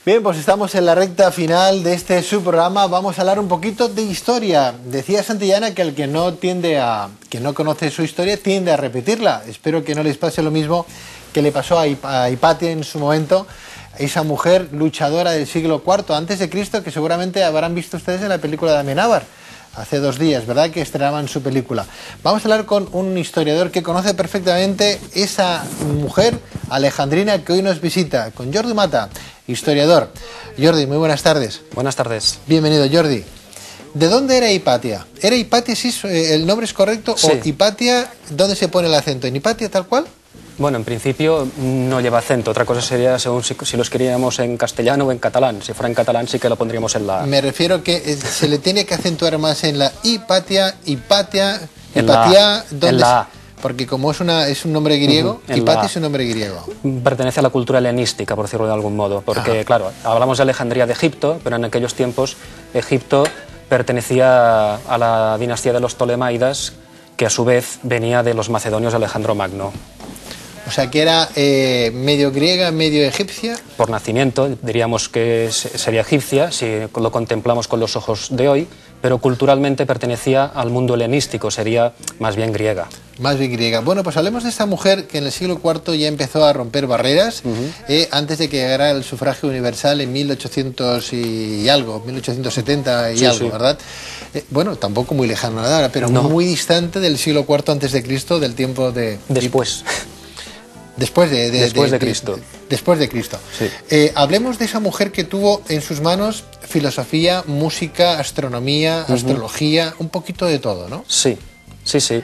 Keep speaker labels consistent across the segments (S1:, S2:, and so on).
S1: Bien, pues estamos en la recta final de este subprograma. Vamos a hablar un poquito de historia. Decía Santillana que el que no conoce su historia tiende a repetirla. Espero que no les pase lo mismo que le pasó a Hipatia en su momento, esa mujer luchadora del siglo IV antes de Cristo, que seguramente habrán visto ustedes en la película de Amenábar hace 2 días, ¿verdad?, que estrenaban su película. Vamos a hablar con un historiador que conoce perfectamente esa mujer alejandrina que hoy nos visita, con Jordi Mata, historiador. Jordi, muy buenas tardes.
S2: Buenas tardes.
S1: Bienvenido, Jordi. ¿De dónde era Hipatia? ¿Era Hipatia, sí, el nombre es correcto?
S2: Sí.
S1: ¿O Hipatia, dónde se pone el acento? ¿En Hipatia tal cual?
S2: Bueno, en principio no lleva acento. Otra cosa sería según si lo escribiéramos en castellano o en catalán. Si fuera en catalán sí que lo pondríamos en la...
S1: Me refiero que se le tiene que acentuar más en la Hipatia, Hipatia,
S2: En
S1: Hipatia,
S2: en la A.
S1: Porque como es un nombre griego, Hipatia es un nombre griego.
S2: Pertenece a la cultura helenística, por decirlo de algún modo. Porque, claro, hablamos de Alejandría de Egipto, pero en aquellos tiempos Egipto pertenecía a la dinastía de los Ptolemaídas, que a su vez venía de los macedonios de Alejandro Magno.
S1: O sea, que era medio griega, medio egipcia.
S2: Por nacimiento diríamos que sería egipcia, si lo contemplamos con los ojos de hoy, pero culturalmente pertenecía al mundo helenístico, sería más bien griega.
S1: Más bien griega. Bueno, pues hablemos de esta mujer que en el siglo IV ya empezó a romper barreras, antes de que llegara el sufragio universal en 1800 y algo, 1870 y algo, ¿verdad? Bueno, tampoco muy lejano nada, pero
S2: no,
S1: muy distante del siglo IV antes de Cristo, del tiempo de...
S2: Después.
S1: Después de
S2: Cristo.
S1: Después de Cristo.
S2: Sí.
S1: Hablemos de esa mujer que tuvo en sus manos filosofía, música, astronomía, astrología, un poquito de todo, ¿no?
S2: Sí, sí, sí.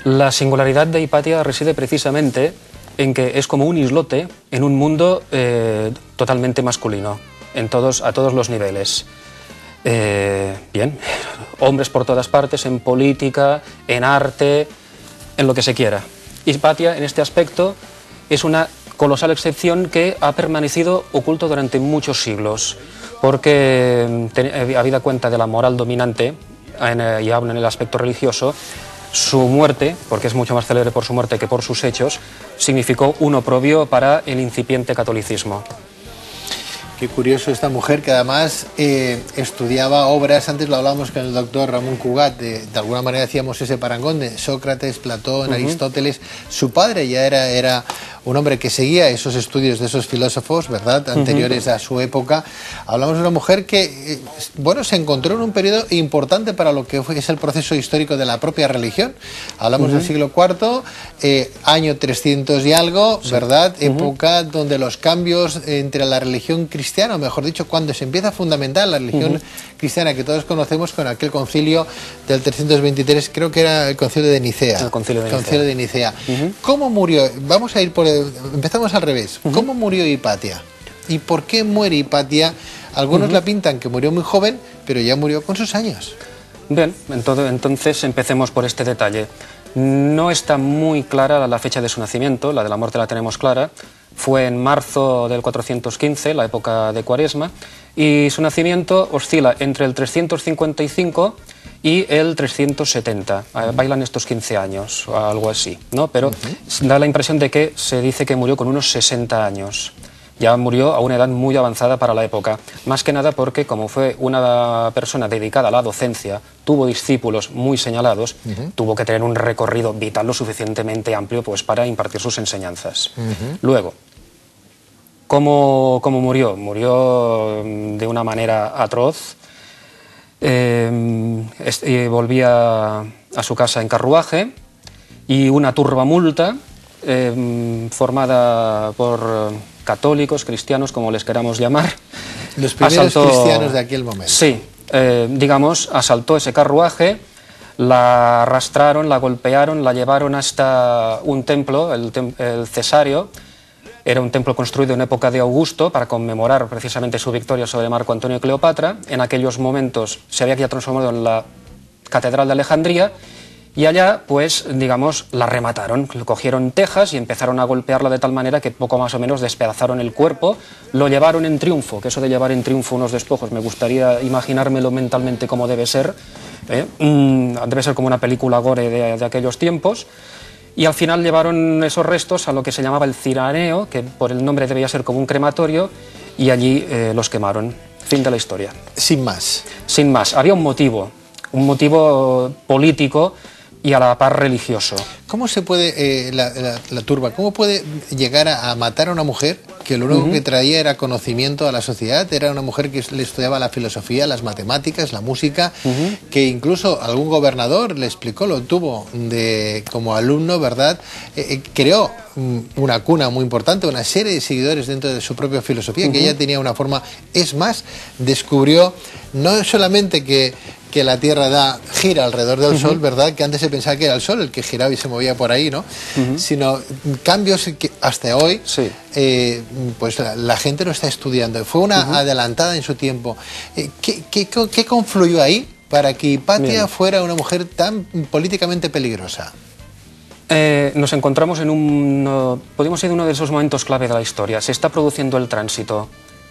S2: La singularidad de Hipatia reside precisamente en que es como un islote en un mundo totalmente masculino, a todos los niveles. Bien, hombres por todas partes, en política, en arte, en lo que se quiera. Hipatia, en este aspecto, es una colosal excepción que ha permanecido oculto durante muchos siglos, porque, habida cuenta de la moral dominante, y aún en el aspecto religioso, su muerte, porque es mucho más célebre por su muerte que por sus hechos, significó un oprobio para el incipiente catolicismo.
S1: Qué curioso esta mujer que además estudiaba obras, antes lo hablábamos con el doctor Ramón Cugat, de alguna manera hacíamos ese parangón de Sócrates, Platón, Aristóteles. Su padre ya era un hombre que seguía esos estudios de esos filósofos, ¿verdad?, anteriores a su época. Hablamos de una mujer que, bueno, se encontró en un periodo importante para lo que es el proceso histórico de la propia religión. Hablamos del siglo IV, año 300 y algo, ¿verdad?, época donde los cambios entre la religión cristiana, o mejor dicho, cuando se empieza a fundamentar la religión cristiana que todos conocemos con aquel concilio del 323, creo que era el concilio de Nicea.
S2: El concilio de Nicea.
S1: ¿Cómo murió? Vamos a ir empezamos al revés. ¿Cómo murió Hipatia? ¿Y por qué muere Hipatia? Algunos la pintan que murió muy joven, pero ya murió con sus años.
S2: Bien, entonces empecemos por este detalle. No está muy clara la fecha de su nacimiento, la de la muerte la tenemos clara. Fue en marzo del 415, la época de Cuaresma, y su nacimiento oscila entre el 355 y el 370. Bailan estos 15 años o algo así, ¿no? Pero da la impresión de que se dice que murió con unos 60 años. Ya murió a una edad muy avanzada para la época, más que nada porque como fue una persona dedicada a la docencia, tuvo discípulos muy señalados, tuvo que tener un recorrido vital lo suficientemente amplio pues para impartir sus enseñanzas. Luego, ¿cómo murió? Murió de una manera atroz. Volvía a su casa en carruaje y una turbamulta formada por católicos, cristianos, como les queramos llamar.
S1: Los primeros cristianos de aquel momento.
S2: Sí, digamos, asaltó ese carruaje, la arrastraron, la golpearon, la llevaron hasta un templo, el Cesario. Era un templo construido en época de Augusto para conmemorar precisamente su victoria sobre Marco Antonio y Cleopatra. En aquellos momentos se había ya transformado en la Catedral de Alejandría y allá, pues, digamos, la remataron. Cogieron tejas y empezaron a golpearla de tal manera que poco más o menos despedazaron el cuerpo. Lo llevaron en triunfo, que eso de llevar en triunfo unos despojos, me gustaría imaginármelo mentalmente cómo debe ser. Debe ser como una película gore de aquellos tiempos. Y al final llevaron esos restos a lo que se llamaba el Ciraneo, que por el nombre debía ser como un crematorio, y allí los quemaron. Fin de la historia.
S1: Sin más.
S2: Sin más. Había un motivo político y a la par religioso.
S1: ¿Cómo se puede, la turba, cómo puede llegar a matar a una mujer que lo único que traía era conocimiento a la sociedad? Era una mujer que le estudiaba la filosofía, las matemáticas, la música, que incluso algún gobernador le explicó, lo tuvo como alumno, ¿verdad? Creó una cuna muy importante, una serie de seguidores dentro de su propia filosofía, que ella tenía una forma, es más, descubrió no solamente que la Tierra gira alrededor del Sol, ¿verdad? Que antes se pensaba que era el Sol el que giraba y se movía por ahí, ¿no? Sino cambios que hasta hoy, pues la gente lo está estudiando. Fue una adelantada en su tiempo. ¿Qué confluyó ahí para que Hipatia fuera una mujer tan políticamente peligrosa?
S2: Nos encontramos podemos decir, uno de esos momentos clave de la historia. Se está produciendo el tránsito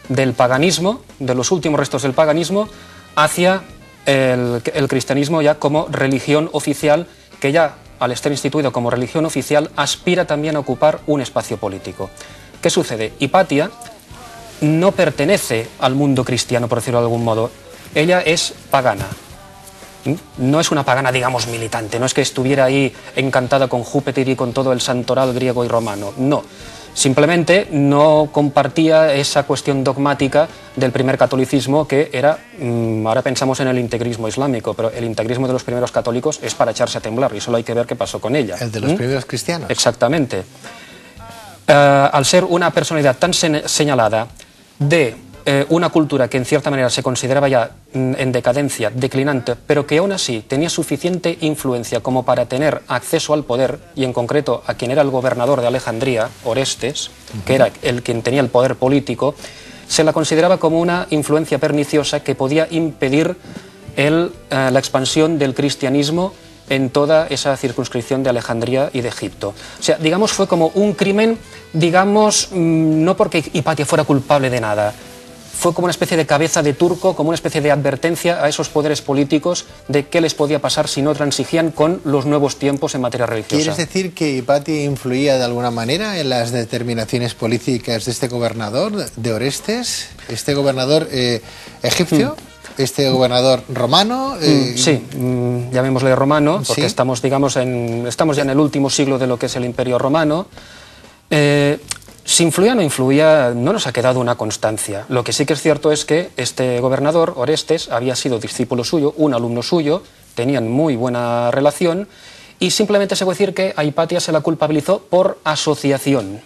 S2: del paganismo, de los últimos restos del paganismo, hacia el cristianismo ya como religión oficial, que ya al estar instituido como religión oficial aspira también a ocupar un espacio político. ¿Qué sucede? Hipatia no pertenece al mundo cristiano, por decirlo de algún modo. Ella es pagana. No es una pagana, digamos, militante, no es que estuviera ahí encantada con Júpiter y con todo el santoral griego y romano, no. Simplemente no compartía esa cuestión dogmática del primer catolicismo, que era, ahora pensamos en el integrismo islámico, pero el integrismo de los primeros católicos es para echarse a temblar, y solo hay que ver qué pasó con ella.
S1: El de los primeros cristianos.
S2: Exactamente. Al ser una personalidad tan señalada de una cultura que en cierta manera se consideraba ya en decadencia, declinante, pero que aún así tenía suficiente influencia como para tener acceso al poder, y en concreto a quien era el gobernador de Alejandría, Orestes, que era quien tenía el poder político, se la consideraba como una influencia perniciosa que podía impedir la expansión del cristianismo en toda esa circunscripción de Alejandría y de Egipto. O sea, digamos, fue como un crimen, digamos, no porque Hipatia fuera culpable de nada, fue como una especie de cabeza de turco, como una especie de advertencia a esos poderes políticos de qué les podía pasar si no transigían con los nuevos tiempos en materia religiosa.
S1: ¿Quieres decir que Hipatia influía de alguna manera en las determinaciones políticas de este gobernador, de Orestes, este gobernador egipcio? Este gobernador romano...
S2: Sí, llamémosle romano, porque estamos, digamos, estamos ya en el último siglo de lo que es el Imperio Romano. Si influía o no influía, no nos ha quedado una constancia. Lo que sí que es cierto es que este gobernador, Orestes, había sido discípulo suyo, un alumno suyo, tenían muy buena relación, y simplemente se puede decir que a Hipatia se la culpabilizó por asociación.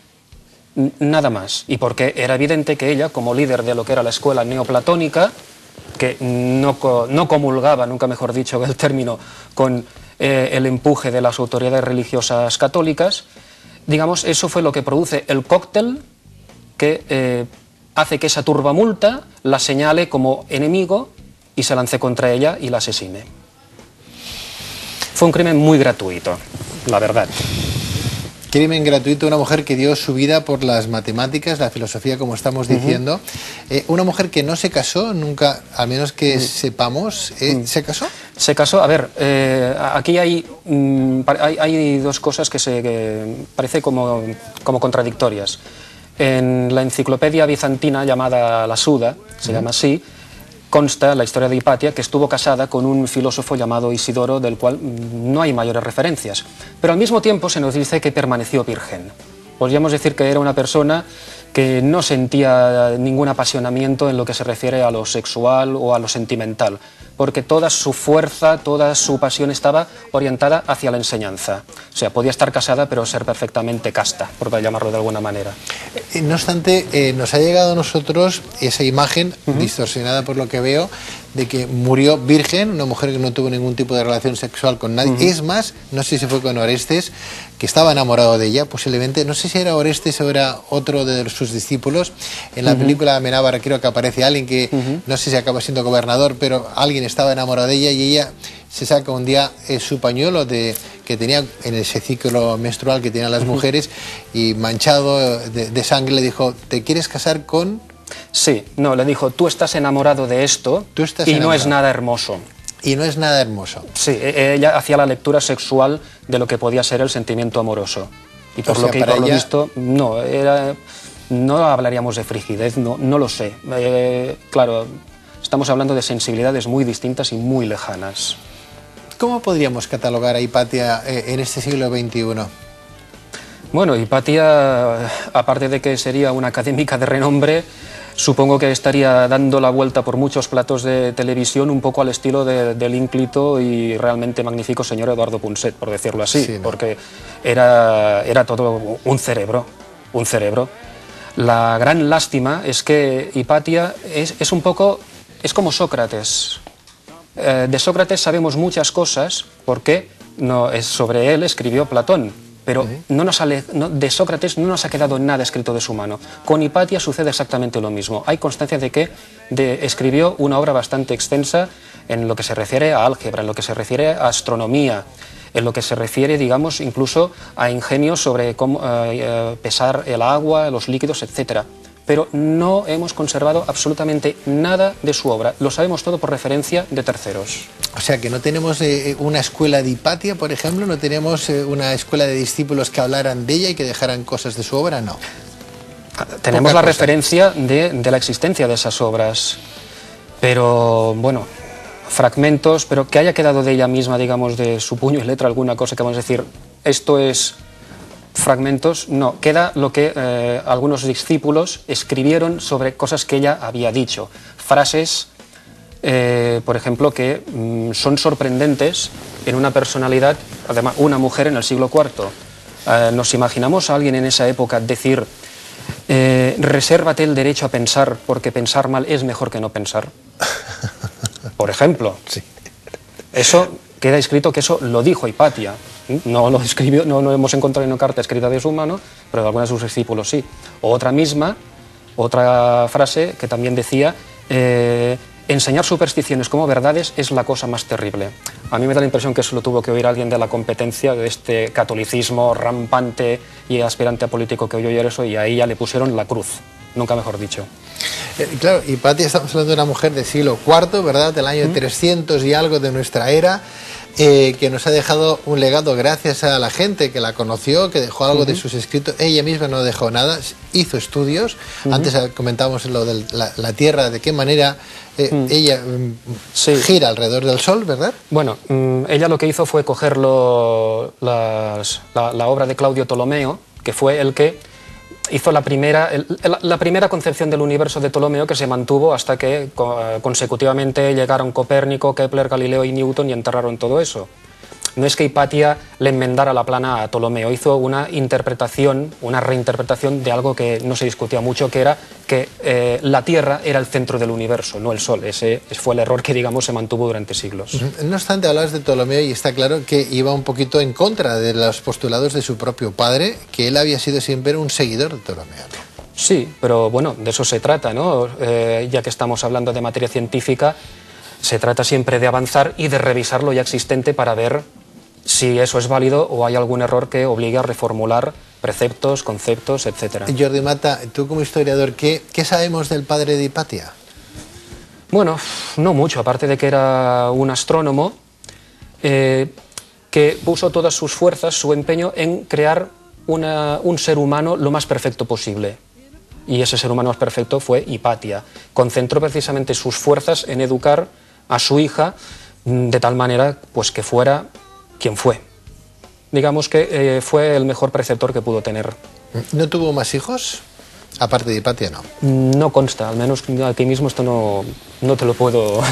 S2: Nada más. Y porque era evidente que ella, como líder de lo que era la escuela neoplatónica, que no comulgaba, nunca mejor dicho el término, con el empuje de las autoridades religiosas católicas, digamos, eso fue lo que produce el cóctel que hace que esa turbamulta la señale como enemigo y se lance contra ella y la asesine. Fue un crimen muy gratuito, la verdad.
S1: Crimen gratuito, una mujer que dio su vida por las matemáticas, la filosofía, como estamos diciendo. Una mujer que no se casó nunca, a menos que sepamos. ¿Se casó?
S2: Se casó. A ver, aquí hay dos cosas que parece como contradictorias. En la enciclopedia bizantina llamada La Suda, se llama así, consta la historia de Hipatia, que estuvo casada con un filósofo llamado Isidoro, del cual no hay mayores referencias. Pero al mismo tiempo se nos dice que permaneció virgen. Podríamos decir que era una persona que no sentía ningún apasionamiento en lo que se refiere a lo sexual o a lo sentimental, porque toda su fuerza, toda su pasión estaba orientada hacia la enseñanza. O sea, podía estar casada pero ser perfectamente casta, por llamarlo de alguna manera.
S1: No obstante, nos ha llegado a nosotros esa imagen, distorsionada por lo que veo, de que murió virgen, una mujer que no tuvo ningún tipo de relación sexual con nadie. Es más, no sé si fue con Orestes, que estaba enamorado de ella, posiblemente. No sé si era Orestes o era otro de sus discípulos. En la película Amenábar creo que aparece alguien que, no sé si acaba siendo gobernador, pero alguien estaba enamorado de ella y ella se saca un día su pañuelo que tenía en ese ciclo menstrual que tenían las mujeres, y manchado de sangre le dijo: ¿te quieres casar con...?
S2: Sí, no, le dijo: tú estás enamorado de esto y no es nada hermoso.
S1: Y no es nada hermoso.
S2: Sí, ella hacía la lectura sexual de lo que podía ser el sentimiento amoroso. Y por lo que por lo visto, no, no hablaríamos de frigidez, no lo sé. Claro, estamos hablando de sensibilidades muy distintas y muy lejanas.
S1: ¿Cómo podríamos catalogar a Hipatia en este siglo XXI?
S2: Bueno, Hipatia, aparte de que sería una académica de renombre, supongo que estaría dando la vuelta por muchos platos de televisión un poco al estilo del ínclito y realmente magnífico señor Eduardo Punset, por decirlo así, sí, ¿no? Porque era todo un cerebro, un cerebro. La gran lástima es que Hipatia es un poco, es como Sócrates. De Sócrates sabemos muchas cosas porque sobre él escribió Platón. Pero de Sócrates no nos ha quedado nada escrito de su mano. Con Hipatia sucede exactamente lo mismo. Hay constancia de que escribió una obra bastante extensa en lo que se refiere a álgebra, en lo que se refiere a astronomía, en lo que se refiere, digamos, incluso a ingenios sobre cómo pesar el agua, los líquidos, etc. Pero no hemos conservado absolutamente nada de su obra. Lo sabemos todo por referencia de terceros.
S1: O sea, que no tenemos una escuela de Hipatia, por ejemplo, no tenemos una escuela de discípulos que hablaran de ella y que dejaran cosas de su obra, no.
S2: Tenemos la referencia de la existencia de esas obras, pero bueno, fragmentos, pero que haya quedado de ella misma, digamos, de su puño y letra alguna cosa que vamos a decir, esto es fragmentos, no, queda lo que algunos discípulos escribieron sobre cosas que ella había dicho, frases, por ejemplo, que son sorprendentes en una personalidad, además una mujer en el siglo IV. Nos imaginamos a alguien en esa época decir, resérvate el derecho a pensar porque pensar mal es mejor que no pensar. Por ejemplo, sí. Eso queda escrito que eso lo dijo Hipatia. No lo escribió, no hemos encontrado en una carta escrita de su mano, pero de algunos de sus discípulos sí. Otra frase que también decía, enseñar supersticiones como verdades es la cosa más terrible. A mí me da la impresión que eso lo tuvo que oír alguien de la competencia, de este catolicismo rampante y aspirante a político que oyó oír eso, y ahí ya le pusieron la cruz, nunca mejor dicho.
S1: Claro, Hipatia, estamos hablando de una mujer del siglo IV, ¿verdad?, del año 300 y algo de nuestra era, que nos ha dejado un legado gracias a la gente que la conoció, que dejó algo de sus escritos. Ella misma no dejó nada, hizo estudios. Antes comentábamos lo de la Tierra, de qué manera ella gira alrededor del Sol, ¿verdad?
S2: Bueno, ella lo que hizo fue coger la obra de Claudio Ptolomeo, que fue el que hizo la primera concepción del universo de Ptolomeo, que se mantuvo hasta que consecutivamente llegaron Copérnico, Kepler, Galileo y Newton y enterraron todo eso. No es que Hipatia le enmendara la plana a Ptolomeo, hizo una interpretación, una reinterpretación de algo que no se discutía mucho, que era que la Tierra era el centro del universo, no el Sol. Ese fue el error que, digamos, se mantuvo durante siglos.
S1: No obstante, hablas de Ptolomeo y está claro que iba un poquito en contra de los postulados de su propio padre, que él había sido siempre un seguidor de Ptolomeo, ¿no?
S2: Sí, pero bueno, de eso se trata, ¿no? Ya que estamos hablando de materia científica, se trata siempre de avanzar y de revisar lo ya existente para ver si eso es válido o hay algún error que obligue a reformular preceptos, conceptos, etc.
S1: Jordi Mata, tú como historiador, ¿qué sabemos del padre de Hipatia?
S2: Bueno, no mucho, aparte de que era un astrónomo que puso todas sus fuerzas, su empeño en crear un ser humano lo más perfecto posible. Y ese ser humano más perfecto fue Hipatia. Concentró precisamente sus fuerzas en educar a su hija de tal manera pues, que fuera quien fue. Digamos que fue el mejor preceptor que pudo tener.
S1: ¿No tuvo más hijos? Aparte de Hipatia, no.
S2: No consta, al menos aquí mismo esto no te lo puedo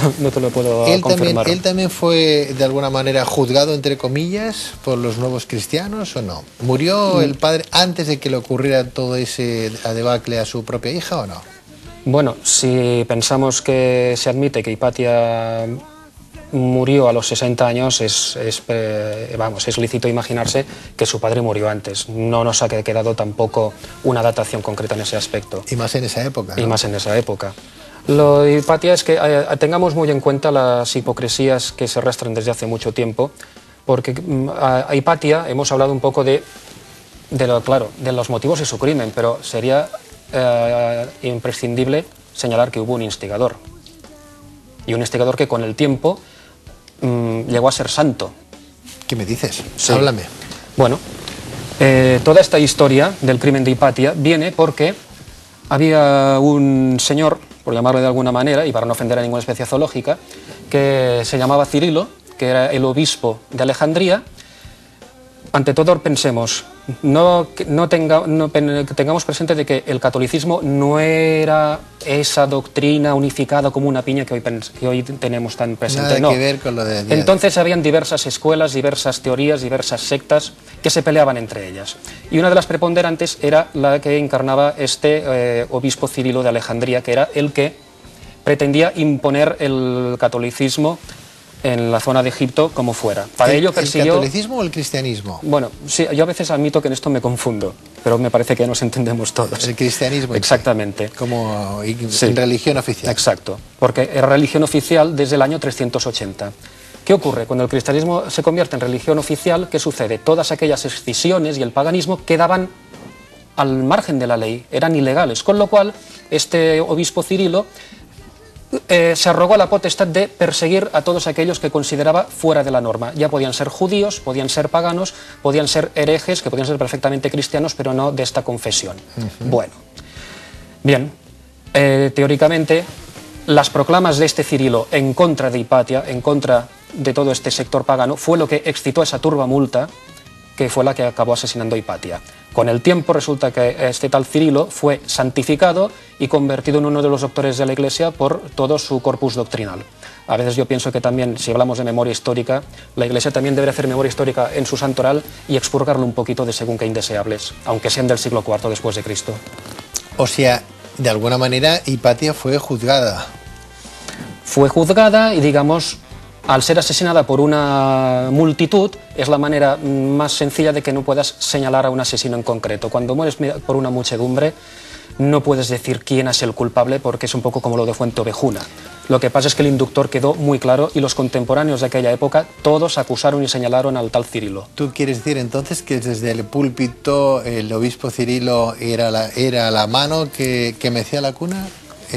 S2: confirmar.
S1: ¿Él también fue de alguna manera juzgado, entre comillas, por los nuevos cristianos o no? ¿Murió el padre antes de que le ocurriera todo ese debacle a su propia hija o no?
S2: Bueno, si pensamos que se admite que Hipatia murió a los 60 años, es lícito imaginarse que su padre murió antes. No nos ha quedado tampoco una datación concreta en ese aspecto.
S1: Y más en esa época, ¿no?
S2: Y más en esa época. Lo de Hipatia es que tengamos muy en cuenta las hipocresías que se arrastran desde hace mucho tiempo, porque a Hipatia hemos hablado un poco de los motivos de su crimen, pero sería imprescindible señalar que hubo un instigador. Y un instigador que con el tiempo llegó a ser santo.
S1: ¿Qué me dices?
S2: Sí.
S1: Háblame.
S2: Bueno, toda esta historia del crimen de Hipatia viene porque había un señor, por llamarlo de alguna manera, y para no ofender a ninguna especie zoológica, que se llamaba Cirilo, que era el obispo de Alejandría. Ante todo pensemos, tengamos presente de que el catolicismo no era esa doctrina unificada como una piña que hoy tenemos tan presente.
S1: Nada que ver con lo de ayer.
S2: Entonces habían diversas escuelas, diversas teorías, diversas sectas que se peleaban entre ellas. Y una de las preponderantes era la que encarnaba este obispo Cirilo de Alejandría, que era el que pretendía imponer el catolicismo en la zona de Egipto como fuera. Para ello persiguió...
S1: ¿El catolicismo o el cristianismo?
S2: Bueno, sí, yo a veces admito que en esto me confundo, pero me parece que nos entendemos todos.
S1: El cristianismo.
S2: Exactamente.
S1: Sí, como en religión oficial.
S2: Exacto, porque era religión oficial desde el año 380. ¿Qué ocurre? Cuando el cristianismo se convierte en religión oficial, ¿qué sucede? Todas aquellas excisiones y el paganismo quedaban al margen de la ley, eran ilegales, con lo cual este obispo Cirilo se arrogó la potestad de perseguir a todos aquellos que consideraba fuera de la norma. Ya podían ser judíos, podían ser paganos, podían ser herejes, que podían ser perfectamente cristianos, pero no de esta confesión. Bueno, bien, teóricamente, las proclamas de este Cirilo en contra de Hipatia, en contra de todo este sector pagano, fue lo que excitó esa turbamulta que fue la que acabó asesinando a Hipatia. Con el tiempo resulta que este tal Cirilo fue santificado y convertido en uno de los doctores de la Iglesia por todo su corpus doctrinal. A veces yo pienso que también, si hablamos de memoria histórica, la Iglesia también debe hacer memoria histórica en su santoral y expurgarlo un poquito de según qué indeseables, aunque sean del siglo IV después de Cristo.
S1: O sea, de alguna manera Hipatia fue juzgada.
S2: Fue juzgada y, digamos, al ser asesinada por una multitud, es la manera más sencilla de que no puedas señalar a un asesino en concreto. Cuando mueres por una muchedumbre, no puedes decir quién es el culpable, porque es un poco como lo de Fuenteovejuna. Lo que pasa es que el inductor quedó muy claro y los contemporáneos de aquella época todos acusaron y señalaron al tal Cirilo.
S1: ¿Tú quieres decir entonces que desde el púlpito el obispo Cirilo era la mano que mecía la cuna?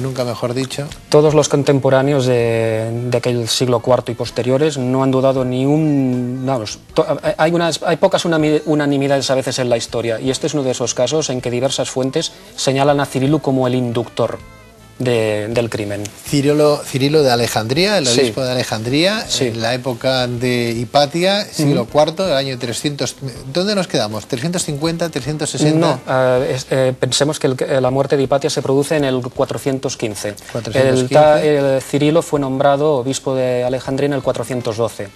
S1: Nunca mejor dicho.
S2: Todos los contemporáneos de aquel siglo IV y posteriores no han dudado ni un... Vamos, hay pocas unanimidades a veces en la historia, y este es uno de esos casos en que diversas fuentes señalan a Cirilo como el inductor del crimen.
S1: Cirilo de Alejandría, el obispo de Alejandría, en la época de Hipatia, siglo IV, el año 300... ¿Dónde nos quedamos? ¿350, 360?
S2: No, pensemos que la muerte de Hipatia se produce en el 415. El Cirilo fue nombrado obispo de Alejandría en el 412. O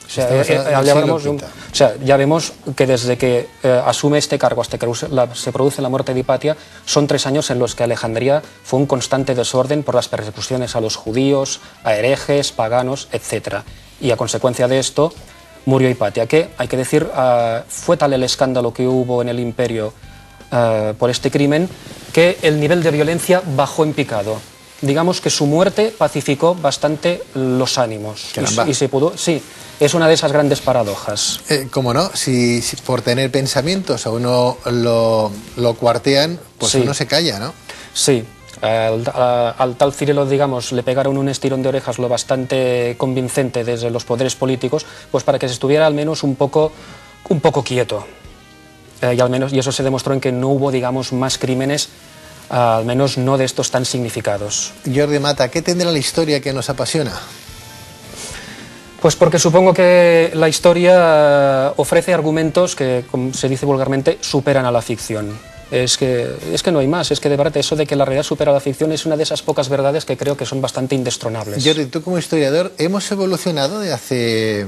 S2: sea, ya vemos que desde que asume este cargo hasta que se produce la muerte de Hipatia, son 3 años en los que Alejandría fue un constante desorden por las persecuciones a los judíos, a herejes, paganos, etc. Y a consecuencia de esto murió Hipatia, que, hay que decir, fue tal el escándalo que hubo en el imperio por este crimen, que el nivel de violencia bajó en picado. Digamos que su muerte pacificó bastante los ánimos. Y se pudo, sí, es una de esas grandes paradojas.
S1: ¿Cómo no? Si por tener pensamientos a uno lo cuartean, pues uno se calla, ¿no?
S2: Sí. Al tal Cirilo, digamos, le pegaron un estirón de orejas lo bastante convincente desde los poderes políticos, pues para que se estuviera al menos un poco quieto. Y eso se demostró en que no hubo, digamos, más crímenes, al menos no de estos tan significados.
S1: Jordi Mata, ¿qué tendrá la historia que nos apasiona?
S2: Pues porque supongo que la historia ofrece argumentos que, como se dice vulgarmente, superan a la ficción. Es que no hay más, es que de verdad eso de que la realidad supera la ficción es una de esas pocas verdades que creo que son bastante indestronables.
S1: Jordi, tú como historiador, hemos evolucionado de hace,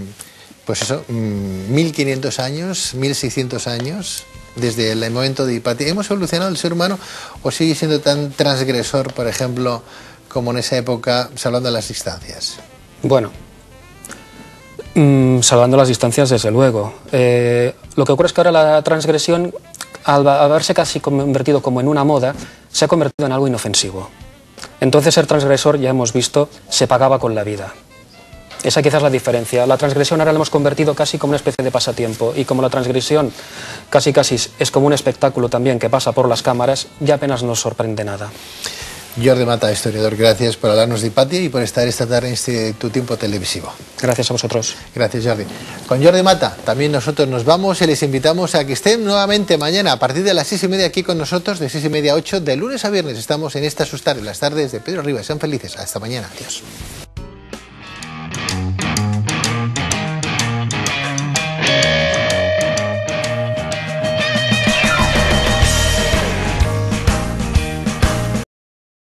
S1: pues eso, 1500 años, 1600 años, desde el momento de Hipatia. ¿Hemos evolucionado el ser humano o sigue siendo tan transgresor, por ejemplo, como en esa época, salvando las distancias?
S2: Bueno, salvando las distancias, desde luego. Lo que ocurre es que ahora la transgresión, al haberse casi convertido como en una moda, se ha convertido en algo inofensivo. Entonces ser transgresor, ya hemos visto, se pagaba con la vida. Esa quizás es la diferencia. La transgresión ahora la hemos convertido casi como una especie de pasatiempo, y como la transgresión casi es como un espectáculo también que pasa por las cámaras, ya apenas nos sorprende nada.
S1: Jordi Mata, historiador, gracias por hablarnos de Hipatia y por estar esta tarde en tu tiempo televisivo.
S2: Gracias a vosotros.
S1: Gracias, Jordi. Con Jordi Mata también nosotros nos vamos y les invitamos a que estén nuevamente mañana a partir de las 6:30 aquí con nosotros, de 6:30 a 8, de lunes a viernes. Estamos en estas sus tardes, las tardes de Pedro Rivas. Sean felices. Hasta mañana. Adiós.